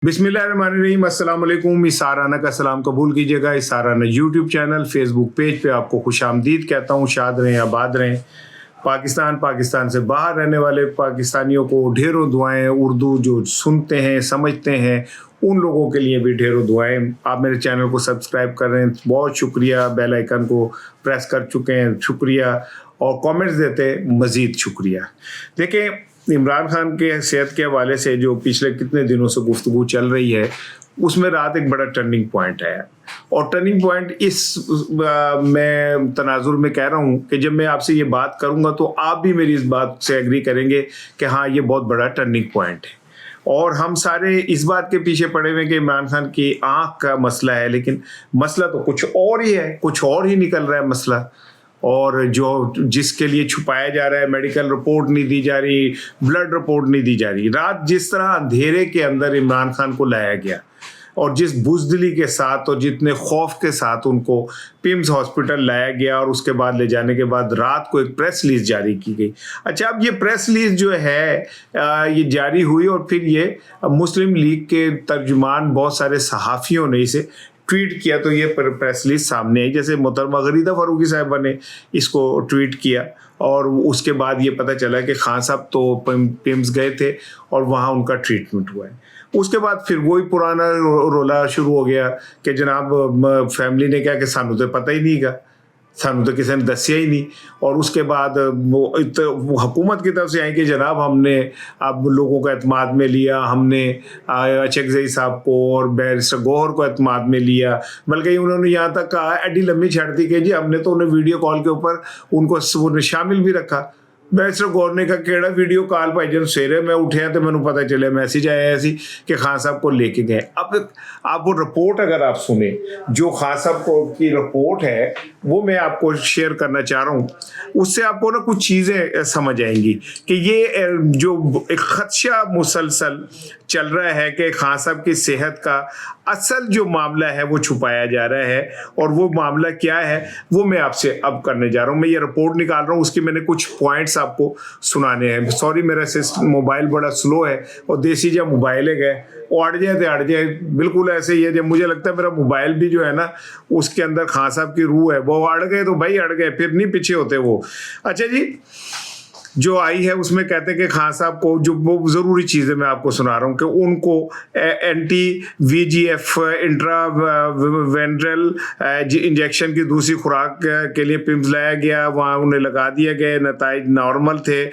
बिस्मिल्लाहिर्रहमानिर्रहीम, अस्सलाम वालेकुम। इस साराना का सलाम कबूल कीजिएगा। इस साराना यूट्यूब चैनल, फेसबुक पेज पे आपको खुशामदीद कहता हूँ। शाद रहें, आबाद रहें। पाकिस्तान से बाहर रहने वाले पाकिस्तानियों को ढेरों दुआएं। उर्दू जो सुनते हैं, समझते हैं, उन लोगों के लिए भी ढेरों दुआएं। आप मेरे चैनल को सब्सक्राइब कर रहे हैं, बहुत शुक्रिया। बेल आइकन को प्रेस कर चुके हैं, शुक्रिया। और कमेंट्स देते हैं, मज़ीद शुक्रिया। देखें, इमरान खान के सेहत के हवाले से जो पिछले कितने दिनों से गुफ्तगू चल रही है, उसमें रात एक बड़ा टर्निंग पॉइंट है। और टर्निंग पॉइंट मैं तनाजुर में कह रहा हूँ कि जब मैं आपसे ये बात करूँगा तो आप भी मेरी इस बात से एग्री करेंगे कि हाँ, ये बहुत बड़ा टर्निंग पॉइंट है। और हम सारे इस बात के पीछे पड़े हुए कि इमरान खान की आँख का मसला है, लेकिन मसला तो कुछ और ही है, कुछ और ही निकल रहा है मसला। और जो जिसके लिए छुपाया जा रहा है, मेडिकल रिपोर्ट नहीं दी जा रही, ब्लड रिपोर्ट नहीं दी जा रही। रात जिस तरह अंधेरे के अंदर इमरान खान को लाया गया और जिस बुज़दिली के साथ और जितने खौफ के साथ उनको पिम्स हॉस्पिटल लाया गया और उसके बाद ले जाने के बाद रात को एक प्रेस रिलीज जारी की गई। अच्छा, अब ये प्रेस रिलीज जो है ये जारी हुई और फिर ये मुस्लिम लीग के तर्जुमान बहुत सारे सहाफ़ियों ने इसे ट्वीट किया तो ये प्रेस रिलीज सामने आई। जैसे मोहतरमा गरीदा फारूकी साहिबा ने इसको ट्वीट किया और उसके बाद ये पता चला कि खान साहब तो पिम्स गए थे और वहाँ उनका ट्रीटमेंट हुआ है। उसके बाद फिर वही पुराना रोला शुरू हो गया कि जनाब फैमिली ने कहा कि सानू तो पता ही नहीं गा, सानू तो किसी ने दसिया ही नहीं। और उसके बाद वो हुकूमत की तरफ से आई कि जनाब हमने अब लोगों का एतमाद में लिया, हमने अचकज़ई साहब को और बैरिस्टर गौहर को एतमाद में लिया। बल्कि उन्होंने यहाँ तक कहा, एडी लम्बी छड़ दी कि जी हमने तो उन्हें वीडियो कॉल के ऊपर उनको शामिल भी रखा। बैरिस्टर गौर ने कहा केड़ा वीडियो कॉल भाई, जब सवेरे मैं उठे तो मैंने पता चले मैसेज आया ऐसी कि खान साहब को लेके गए। अब आप वो रिपोर्ट अगर आप सुने, जो खान साहब को की रिपोर्ट है वो मैं आपको शेयर करना चाह रहा हूँ, उससे आपको ना कुछ चीज़ें समझ आएंगी कि ये जो एक खदशा मुसलसल चल रहा है कि खान साहब की सेहत का असल जो मामला है वो छुपाया जा रहा है। और वो मामला क्या है वो मैं आपसे अब करने जा रहा हूँ। मैं ये रिपोर्ट निकाल रहा हूँ, उसकी मैंने कुछ पॉइंट्स आपको सुनाने हैं। सॉरी, मेरा मोबाइल बड़ा स्लो है और देसी जब मोबाइल है गए वो अड़ जाए तो अड़ जाए, बिल्कुल ऐसे ही है। जब मुझे लगता है मेरा मोबाइल भी जो है ना उसके अंदर खान साहब की रूह है, वो अड़ गए तो भाई अड़ गए, फिर नहीं पीछे होते वो। अच्छा जी, जो आई है उसमें कहते हैं कि खान साहब को जो वो ज़रूरी चीज़ें मैं आपको सुना रहा हूँ कि उनको एंटी VEGF इंट्रावेनरल इंजेक्शन की दूसरी खुराक के लिए पिम्स लाया गया, वहाँ उन्हें लगा दिया गया, नताइज नॉर्मल थे।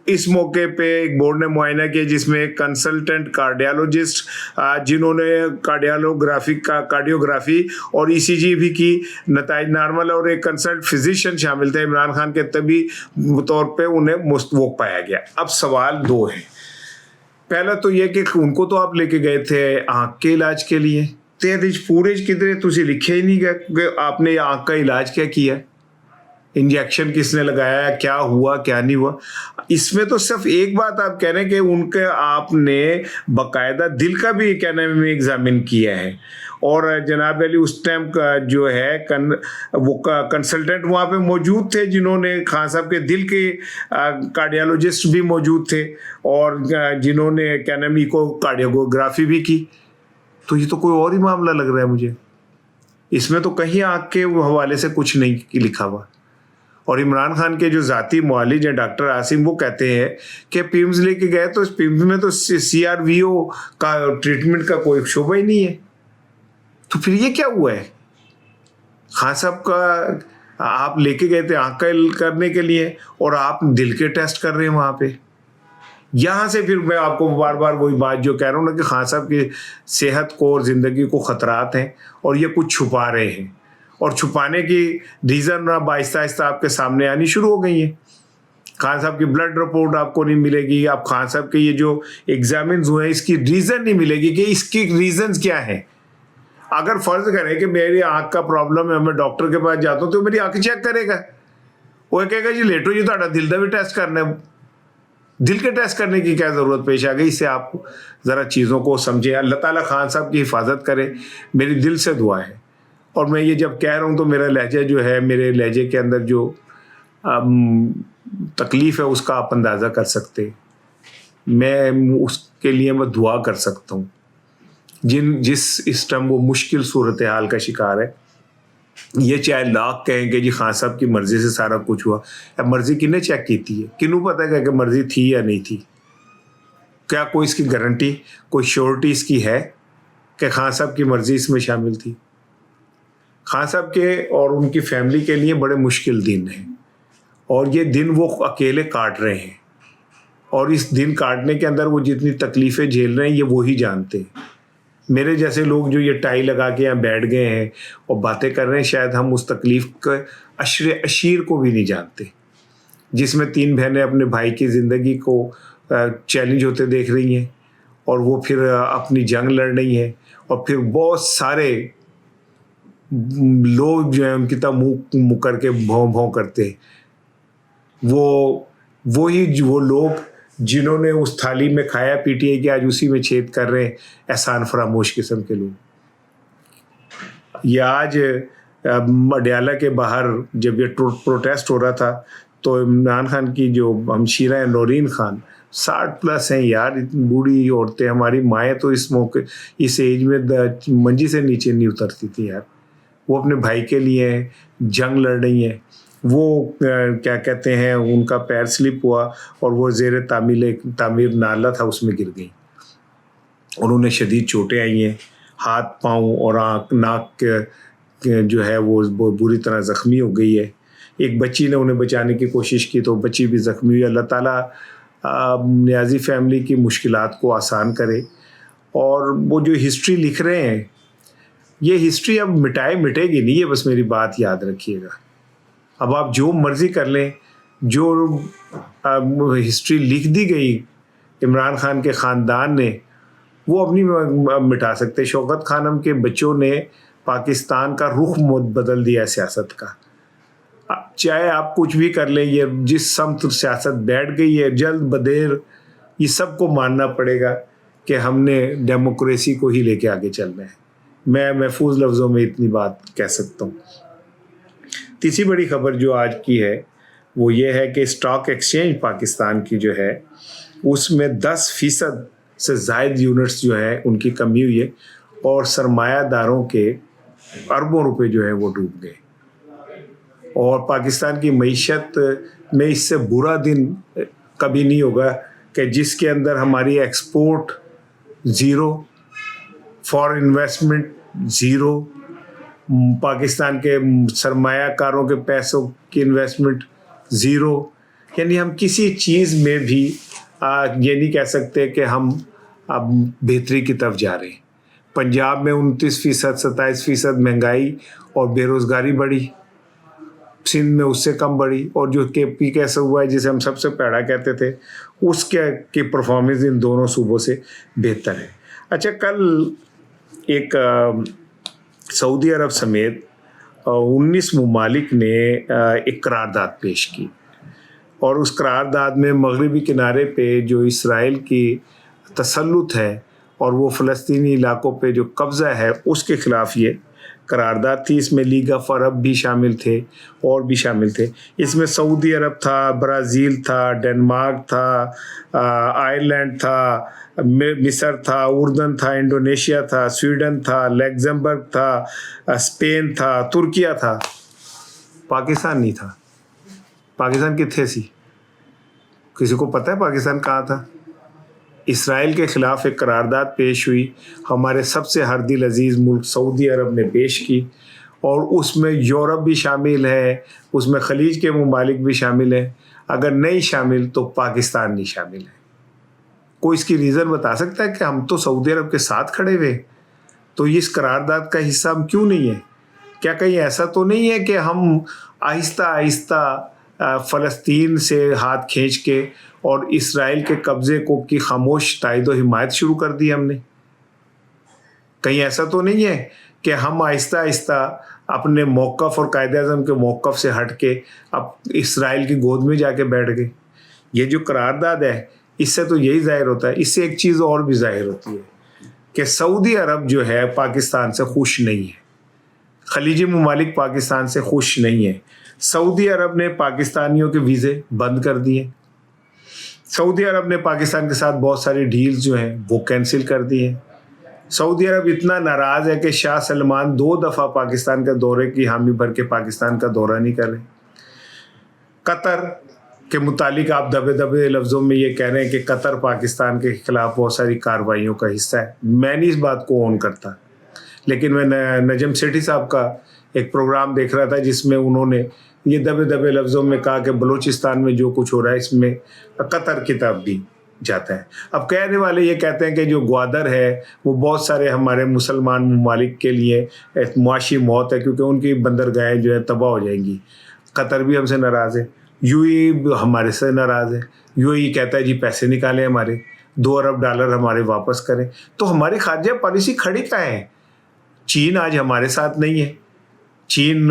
इस मौके पे एक बोर्ड ने मुआयना किया जिसमें एक कंसल्टेंट कार्डियोलॉजिस्ट जिन्होंने कार्डियोग्राफी और ECG भी की, नताइज नॉर्मल, और एक कंसल्ट फिजिशियन शामिल थे। इमरान खान के तबी तौर पे उन्हें मुस्तवक पाया गया। अब सवाल दो है। पहला तो यह कि उनको तो आप लेके गए थे आँख के इलाज के लिए, ते पूरे किधरे तुझे लिखे ही नहीं गया कि आपने आँख का इलाज क्या किया, इंजेक्शन किसने लगाया, क्या हुआ क्या नहीं हुआ। इसमें तो सिर्फ एक बात आप कह रहे हैं कि उनके आपने बाकायदा दिल का भी कहने में एग्जामिन किया है। और जनाब अली उस टाइम का जो है वो कंसल्टेंट वहाँ पे मौजूद थे जिन्होंने खान साहब के दिल के कार्डियोलॉजिस्ट भी मौजूद थे और जिन्होंने क्या नाम इको कार्डियोग्राफी भी की। तो ये तो कोई और ही मामला लग रहा है मुझे। इसमें तो कहीं आँख के हवाले से कुछ नहीं लिखा हुआ। और इमरान खान के जो ज़ाती मुआलिज हैं डॉक्टर आसिम, वो कहते हैं कि पिम्स लेके गए तो इस पिम्स में तो CRVO का ट्रीटमेंट का कोई शोबा ही नहीं है। तो फिर ये क्या हुआ है? खान साहब का आप लेके गए थे आँख का करने के लिए और आप दिल के टेस्ट कर रहे हैं वहाँ पे। यहाँ से फिर मैं आपको बार बार वही बात जो कह रहा हूँ ना कि खान साहब की सेहत को और ज़िंदगी को ख़तरात हैं और ये कुछ छुपा रहे हैं। और छुपाने की रीज़न अब आहिस्ता आहिस्ता आपके सामने आनी शुरू हो गई है। खान साहब की ब्लड रिपोर्ट आपको नहीं मिलेगी। आप खान साहब के ये जो एग्जामिन्स हुए हैं इसकी रीज़न नहीं मिलेगी कि इसकी रीज़न्स क्या है। अगर फ़र्ज़ करें कि मेरी आँख का प्रॉब्लम है, मैं डॉक्टर के पास जाता हूँ तो मेरी आँख चेक करेगा, वो कहेगा जी लेटो जी ਤੁਹਾਡਾ दिल का भी टेस्ट करना है। दिल के टेस्ट करने की क्या ज़रूरत पेश आ गई? इससे आप ज़रा चीज़ों को समझें। अल्लाह ताला खान साहब की हिफाजत करे, मेरी दिल से दुआ है। और मैं ये जब कह रहा हूँ तो मेरा लहजा जो है, मेरे लहजे के अंदर जो तकलीफ़ है उसका आप अंदाज़ा कर सकते। मैं उसके लिए मैं दुआ कर सकता हूँ। جس اس ٹائم وہ مشکل صورتحال کا شکار ہے. یہ چاہے لاکھ کہیں کہ جی خان صاحب کی مرضی سے سارا کچھ ہوا. اب مرضی کنے چیک کیتی ہے؟ کنوں پتہ ہے کہ مرضی تھی یا نہیں تھی؟ کیا کوئی اس کی گارنٹی، کوئی شیورٹی اس کی ہے کہ خان صاحب کی مرضی اس میں شامل تھی؟ خان صاحب کے اور ان کی فیملی کے لیے بڑے مشکل دن ہیں، اور یہ دن وہ اکیلے کاٹ رہے ہیں، اور اس دن کاٹنے کے اندر وہ جتنی تکلیفیں جھیل رہے ہیں یہ وہی جانتے ہیں. میرے جیسے لوگ جو یہ ٹائی لگا کے یہاں بیٹھ گئے ہیں اور باتیں کر رہے ہیں، شاید ہم اس تکلیف کے عشر اشیر کو بھی نہیں جانتے، جس میں 3 بہنیں اپنے بھائی کی زندگی کو چیلنج ہوتے دیکھ رہی ہیں، اور وہ پھر اپنی جنگ لڑ رہی ہیں، اور پھر بہت سارے لوگ جو ہیں ان کی طرح منہ کر کے بھوں بھوں کرتے ہیں. وہ لوگ جنہوں نے اس تھالی میں کھایا پی ٹی آئی کے آج اسی میں چھید کر رہے ہیں، احسان فراموش قسم کے لوگ. یہ آج اڈیالہ کے باہر جب یہ پروٹیسٹ ہو رہا تھا تو عمران خان کی جو ہمشیرہ ہیں نورین خان 60+ ہیں یار، اتنی بوڑھی عورتیں، ہماری مائیں تو اس موقع اس ایج میں منجی سے نیچے نہیں اترتی تھی یار. وہ اپنے بھائی کے لیے جنگ لڑ رہی ہیں. وہ کیا کہتے ہیں، ان کا پیر سلپ ہوا اور وہ زیر تعمیر نالہ تھا اس میں گر گئی. انہوں نے شدید چوٹیں آئی ہیں، ہاتھ پاؤں اور آنکھ ناک جو ہے وہ بری طرح زخمی ہو گئی ہے. ایک بچی نے انہیں بچانے کی کوشش کی تو بچی بھی زخمی ہوئی. اللہ تعالیٰ نیازی فیملی کی مشکلات کو آسان کرے. اور وہ جو ہسٹری لکھ رہے ہیں، یہ ہسٹری اب مٹے گی نہیں، ہے بس میری بات یاد رکھیے گا. اب آپ جو مرضی کر لیں، جو ہسٹری لکھ دی گئی عمران خان کے خاندان نے، وہ اپنی مٹا سکتے. شوکت خانم کے بچوں نے پاکستان کا رخ بدل دیا سیاست کا. چاہے آپ کچھ بھی کر لیں، یہ جس سمت سیاست بیٹھ گئی ہے، جلد بدیر یہ سب کو ماننا پڑے گا کہ ہم نے ڈیموکریسی کو ہی لے کے آگے چلنا ہے. میں محفوظ لفظوں میں اتنی بات کہہ سکتا ہوں. تیسری بڑی خبر جو آج کی ہے وہ یہ ہے کہ اسٹاک ایکسچینج پاکستان کی جو ہے اس میں 10% سے زائد یونٹس جو ہیں ان کی کمی ہوئی ہے، اور سرمایہ داروں کے اربوں روپے جو ہیں وہ ڈوب گئے. اور پاکستان کی معیشت میں اس سے برا دن کبھی نہیں ہوگا کہ جس کے اندر ہماری export zero, foreign investment zero, Pakistan کے سرمایہ کاروں کے پیسوں کی انویسٹمنٹ زیرو. یعنی ہم کسی چیز میں بھی یہ نہیں کہہ سکتے کہ ہم اب بہتری کی طرف جا رہے ہیں. پنجاب میں 29%، 27% مہنگائی اور بے روزگاری بڑھی، سندھ میں اس سے کم بڑھی، اور جو کے پی کیسا ہوا ہے جسے ہم سب سے پیڑا کہتے تھے، اس کی پرفارمنس ان دونوں صوبوں سے بہتر ہے. اچھا، کل ایک سعودی عرب سمیت 19 ممالک نے ایک قرارداد پیش کی، اور اس قرارداد میں مغربی کنارے پہ جو اسرائیل کی تسلط ہے اور وہ فلسطینی علاقوں پہ جو قبضہ ہے اس کے خلاف یہ قرارداد تھی. اس میں لیگ آف عرب بھی شامل تھے اور بھی شامل تھے. اس میں سعودی عرب تھا، برازیل تھا، ڈنمارک تھا، آئرلینڈ تھا، مصر تھا، اردن تھا، انڈونیشیا تھا، سویڈن تھا، لیگزمبرگ تھا، اسپین تھا، ترکیہ تھا. پاکستان نہیں تھا. پاکستان کتنے سی؟ کسی کو پتہ ہے پاکستان کہاں تھا؟ اسرائیل کے خلاف ایک قرارداد پیش ہوئی، ہمارے سب سے ہر دل عزیز ملک سعودی عرب نے پیش کی، اور اس میں یورپ بھی شامل ہے، اس میں خلیج کے ممالک بھی شامل ہیں. اگر نہیں شامل تو پاکستان نہیں شامل ہے. کوئی اس کی ریزن بتا سکتا ہے کہ ہم تو سعودی عرب کے ساتھ کھڑے ہوئے، تو اس قرارداد کا حصہ ہم کیوں نہیں ہیں؟ کیا کہیں ایسا تو نہیں ہے کہ ہم آہستہ آہستہ فلسطین سے ہاتھ کھینچ کے اور اسرائیل کے قبضے کو کی خاموش تائید و حمایت شروع کر دی ہم نے؟ کہیں ایسا تو نہیں ہے کہ ہم آہستہ آہستہ اپنے موقف اور قائد اعظم کے موقف سے ہٹ کے اب اسرائیل کی گود میں جا کے بیٹھ گئے؟ یہ جو قرارداد ہے اس سے تو یہی ظاہر ہوتا ہے. اس سے ایک چیز اور بھی ظاہر ہوتی ہے کہ سعودی عرب جو ہے پاکستان سے خوش نہیں ہے، خلیجی ممالک پاکستان سے خوش نہیں ہیں. سعودی عرب نے پاکستانیوں کے ویزے بند کر دیے، سعودی عرب نے پاکستان کے ساتھ بہت ساری ڈیلز جو ہیں وہ کینسل کر دی ہیں. सऊदी अरब इतना नाराज है कि शाह सलमान 2 दफ़ा पाकिस्तान का दौरे की हामी भर के पाकिस्तान का दौरा नहीं कर रहे। कतर के मुतालिक आप दबे दबे लफ्ज़ों में ये कह रहे हैं कि कतर पाकिस्तान के खिलाफ बहुत सारी कार्रवाइयों का हिस्सा है। मैं नहीं इस बात को ऑन करता, लेकिन मैं नजम सेठी साहब का एक प्रोग्राम देख रहा था जिसमें उन्होंने ये दबे दबे लफ्ज़ों में कहा कि बलूचिस्तान में जो कुछ हो रहा है इसमें कतर की तरफ भी जाता है। अब कहने वाले ये कहते हैं कि जो ग्वादर है वो बहुत सारे हमारे मुसलमान ममालिक के लिए एक मुआशी मौत है, क्योंकि उनकी बंदरगाहें जो है तबाह हो जाएंगी। कतर भी हमसे नाराज़ है, यूएई हमारे से नाराज़ है। यूएई कहता है जी पैसे निकालें हमारे, $2 अरब हमारे वापस करें। तो हमारी खारजा पॉलिसी खड़ी कहाँ है? चीन आज हमारे साथ नहीं है, चीन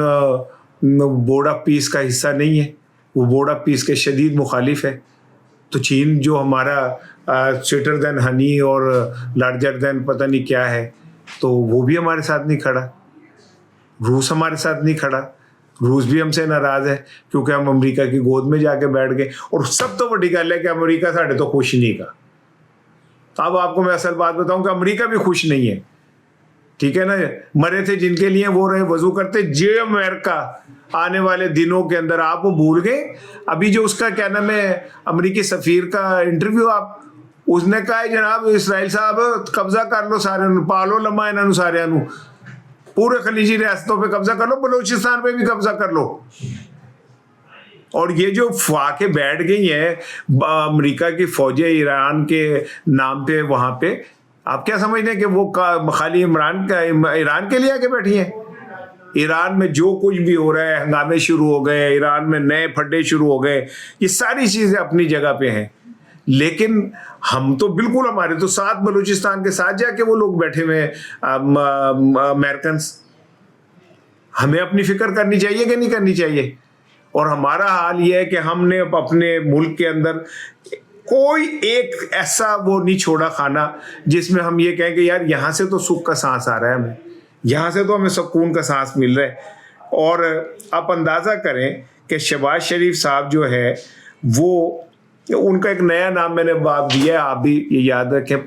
बोर्ड ऑफ पीस का हिस्सा नहीं है, वो बोर्ड ऑफ पीस के शदीद मुखालिफ है। तो चीन जो हमारा स्वीटर देन हनी और लार्जर देन पता नहीं क्या है, तो वो भी हमारे साथ नहीं खड़ा। रूस हमारे साथ नहीं खड़ा, रूस भी हमसे नाराज़ है क्योंकि हम अमेरिका की गोद में जाके बैठ गए। और सब तो बड़ी गल है कि अमेरिका साढ़े तो खुश नहीं का। अब आपको मैं असल बात बताऊं कि अमेरिका भी खुश नहीं है, ठीक है ना। मरे थे जिनके लिए वो रहे वजू करते। जे अमेरिका आने वाले दिनों के अंदर आप वो भूल गए। अभी जो उसका क्या नाम है अमेरिकी सफीर का इंटरव्यू, आप उसने कहा है जनाब इसराइल साहब कब्जा कर लो सारे, पालो लम्मा इन्हों सारे पूरे खलीजी रियासतों पे कब्जा कर लो, बलूचिस्तान पे भी कब्जा कर लो। और ये जो फाके बैठ गई है अमेरिका की फौजें ईरान के नाम पे वहां पे, आप क्या समझते हैं कि वो खाली ईरान के लिए आके बैठी हैं? ईरान में जो कुछ भी हो रहा है, हंगामे शुरू हो गए, ईरान में नए फड्डे शुरू हो गए, ये सारी चीजें अपनी जगह पे हैं। लेकिन हम तो बिल्कुल, हमारे तो साथ बलूचिस्तान के साथ जाके वो लोग बैठे हुए अमेरिकन। हमें अपनी फिक्र करनी चाहिए कि नहीं करनी चाहिए? और हमारा हाल ये है कि हमने अपने मुल्क के अंदर कोई एक ऐसा वो नहीं छोड़ा खाना जिसमें हम ये कहें कि यार यहाँ से तो सुख का सांस आ रहा है, हमें यहाँ से तो हमें सुकून का सांस मिल रहा है। और आप अंदाज़ा करें कि शहबाज शरीफ साहब जो है वो, उनका एक नया नाम मैंने बात दिया है, आप भी ये याद रखें,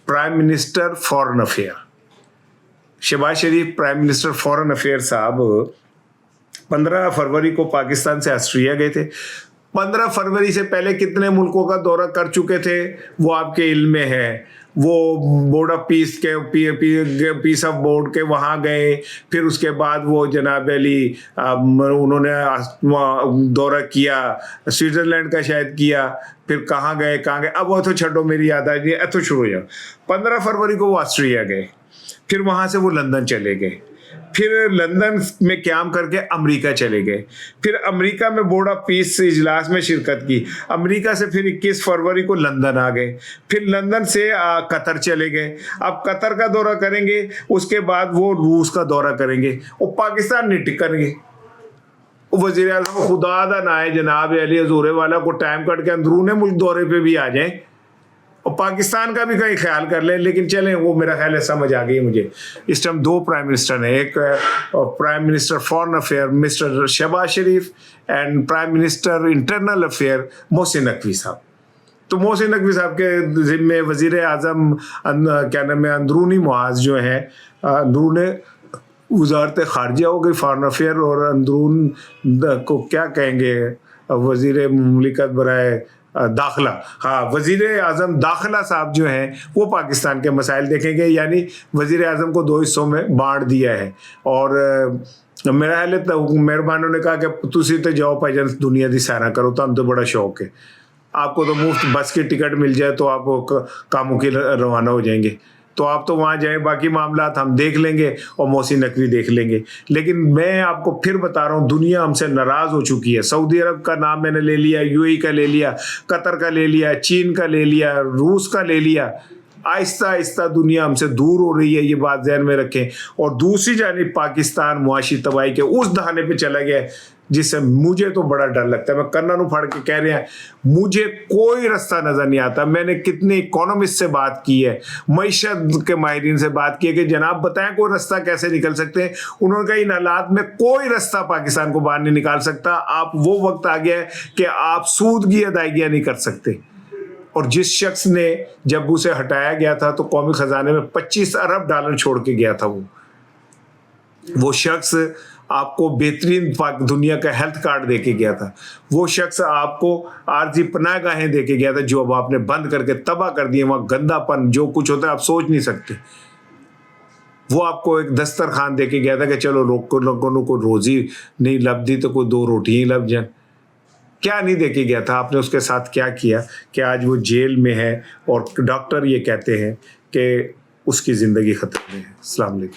prime minister foreign affair. Shahbaz Sharif prime minister foreign affair साहब 15 फरवरी को पाकिस्तान से ऑस्ट्रेलिया गए थे। 15 फरवरी से पहले कितने मुल्कों का दौरा कर चुके थे वो आपके इल्म में है। वो बोर्ड ऑफ पीस के पीस ऑफ बोर्ड के वहाँ गए, फिर उसके बाद वो जनाब अली उन्होंने दौरा किया, स्विट्ज़रलैंड का शायद किया, फिर कहाँ गए। अब वो तो छो मेरी याद आ गई, तो शुरू हो जाओ। 15 फरवरी को वो ऑस्ट्रेलिया गए, फिर वहाँ से वो लंदन चले गए, फिर लंदन में क्याम करके अमेरिका चले गए, फिर अमेरिका में बोर्ड ऑफ पीस इजलास में शिरकत की। अमेरिका से फिर 21 फरवरी को लंदन आ गए, फिर लंदन से कतर चले गए। अब कतर का दौरा करेंगे, उसके बाद वो रूस का दौरा करेंगे और पाकिस्तान नहीं टिकेंगे। वज़ीर आज़म खुदा दा ना है जनाब अली हजूरे वाला को टाइम कट के अंदरूने मुल्क दौरे पे भी आ जाएं और पाकिस्तान का भी कहीं ख्याल कर लें। लेकिन चलें, वो मेरा ख्याल है समझ आ गई मुझे। इस टाइम 2 प्राइम मिनिस्टर हैं, एक prime minister foreign affair mister Shahbaz Sharif and prime minister internal affair Mohsin Naqvi sahab. तो मोहसिन नकवी साहब के ज़िम्मे वज़ीर आज़म क्या नाम है अंदरूनी मुआज जो हैं, अंदरून वजारत खारजा हो गई, फॉरेन अफेयर, और अंदरून को क्या कहेंगे वज़ीर मुमलिकत बराए दाखिला, हाँ वज़ीर आज़म दाखिला साहब जो हैं वो पाकिस्तान के मसाइल देखेंगे। यानी वज़ीर आज़म को 2 हिस्सों में बांट दिया है। और मेरा ख्याल है मेहरबानों ने कहा कि तुसी तो जाओ भाईजान दुनिया की सैरा करो, तो हम तो बड़ा शौक है, आपको तो मुफ्त बस की टिकट मिल जाए तो आप कामों के रवाना हो जाएंगे, तो आप तो वहाँ जाएं, बाकी मामला हम देख लेंगे और मोहसिन नकवी देख लेंगे। लेकिन मैं आपको फिर बता रहा हूँ, दुनिया हमसे नाराज़ हो चुकी है। सऊदी अरब का नाम मैंने ले लिया, यूएई का ले लिया, कतर का ले लिया, चीन का ले लिया, रूस का ले लिया। आहिस्ता आहिस्ता दुनिया हमसे दूर हो रही है, ये बात ध्यान में रखें। और दूसरी जानिब पाकिस्तान मुआशी तबाही के उस दहाने पे चला गया है जिससे मुझे तो बड़ा डर लगता है। मैं कन्ना नू फाड़ के कह रहे हैं, मुझे कोई रास्ता नज़र नहीं आता। मैंने कितने इकोनॉमिस्ट से बात की है, मईशत के माहिरीन से बात की है कि जनाब बताएं कोई रास्ता कैसे निकल सकते हैं। उन्होंने कहा इन हालात में कोई रास्ता पाकिस्तान को बाहर नहीं निकाल सकता। आप वो वक्त आ गया है कि आप सूद की अदायगियाँ नहीं कर सकते, اور جس شخص نے جب اسے ہٹایا گیا تھا تو قومی خزانے میں $25 ارب چھوڑ کے گیا تھا. وہ شخص آپ کو بہترین دنیا کا ہیلتھ کارڈ دے کے گیا تھا. وہ شخص آپ کو عارضی پناہ گاہیں دے کے گیا تھا جو اب آپ نے بند کر کے تباہ کر دیے. وہاں گندا پن جو کچھ ہوتا ہے آپ سوچ نہیں سکتے. وہ آپ کو ایک دسترخوان دے کے گیا تھا کہ چلو لوگوں کو روزی نہیں لبدی تو کوئی 2 روٹی ہی لب جائیں. کیا نہیں دے کے گیا تھا. آپ نے اس کے ساتھ کیا کیا کہ آج وہ جیل میں ہے اور ڈاکٹر یہ کہتے ہیں کہ اس کی زندگی خطرے میں ہے. السلام علیکم.